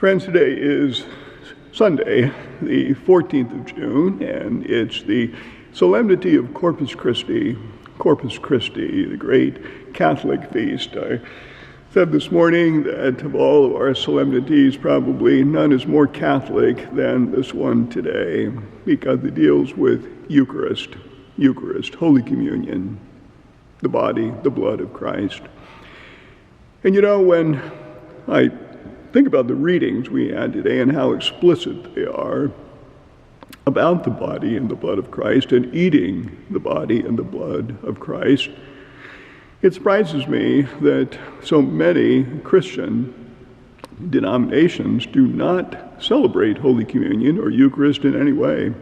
Friends, today is Sunday, the 14th of June, and it's the solemnity of Corpus Christi, the great Catholic feast. I said this morning that of all of our solemnities, probably none is more Catholic than this one today, because it deals with Eucharist, Holy Communion, the body, the blood of Christ. And when I think about the readings we had today and how explicit they are about the body and the blood of Christ and eating the body and the blood of Christ, it surprises me that so many Christian denominations do not celebrate Holy Communion or Eucharist in any way.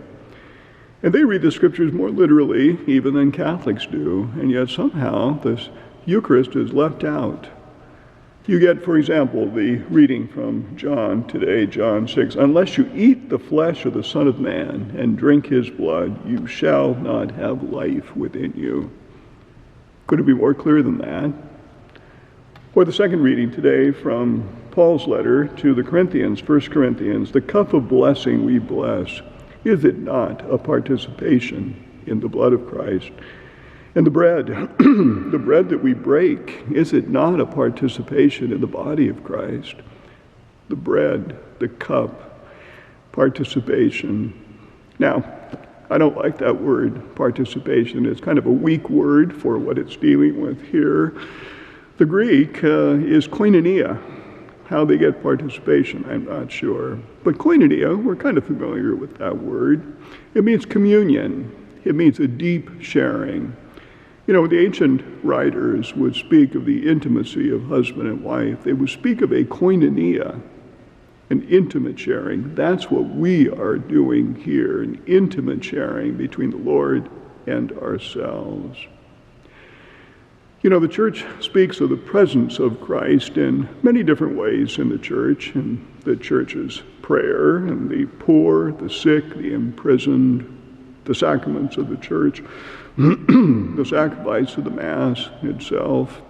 And they read the Scriptures more literally even than Catholics do, and yet somehow this Eucharist is left out. You get, for example, the reading from John today, John 6, "Unless you eat the flesh of the Son of Man and drink his blood, you shall not have life within you." Could it be more clear than that? Or the second reading today from Paul's letter to the Corinthians, 1 Corinthians, "The cup of blessing we bless, is it not a participation in the blood of Christ? And the bread, the bread that we break, is it not a participation in the body of Christ?" The bread, the cup, participation. Now, I don't like that word, participation. It's kind of a weak word for what it's dealing with here. The Greek is koinonia. How they get participation, I'm not sure. But koinonia, we're kind of familiar with that word. It means communion. It means a deep sharing. The ancient writers would speak of the intimacy of husband and wife. They would speak of a koinonia, an intimate sharing. That's what we are doing here, an intimate sharing between the Lord and ourselves. The church speaks of the presence of Christ in many different ways in the church, in the church's prayer, and the poor, the sick, the imprisoned, the sacraments of the church, the sacrifice of the Mass itself,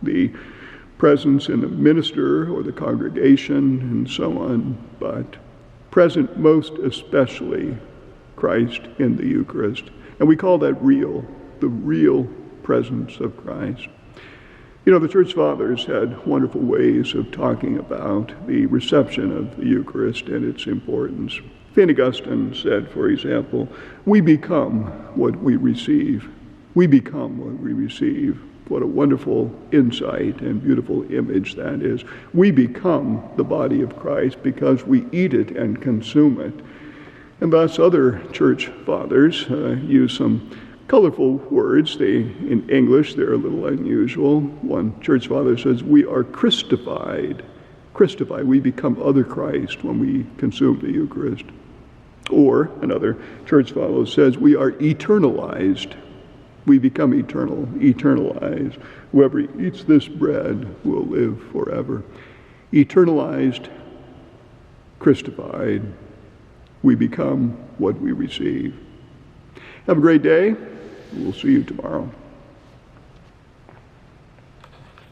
the presence in the minister or the congregation, and so on, but present most especially Christ in the Eucharist. And we call that real, the real presence of Christ. The Church Fathers had wonderful ways of talking about the reception of the Eucharist and its importance. St. Augustine said, for example, "We become what we receive. We become what we receive." What a wonderful insight and beautiful image that is. We become the body of Christ because we eat it and consume it. And thus other church fathers use some colorful words. In English, they're a little unusual. One church father says, "We are Christified." Christified, we become other Christ when we consume the Eucharist. Or another church father says, "We are eternalized." We become eternal, eternalized. Whoever eats this bread will live forever. Eternalized, Christified, we become what we receive. Have a great day. We'll see you tomorrow.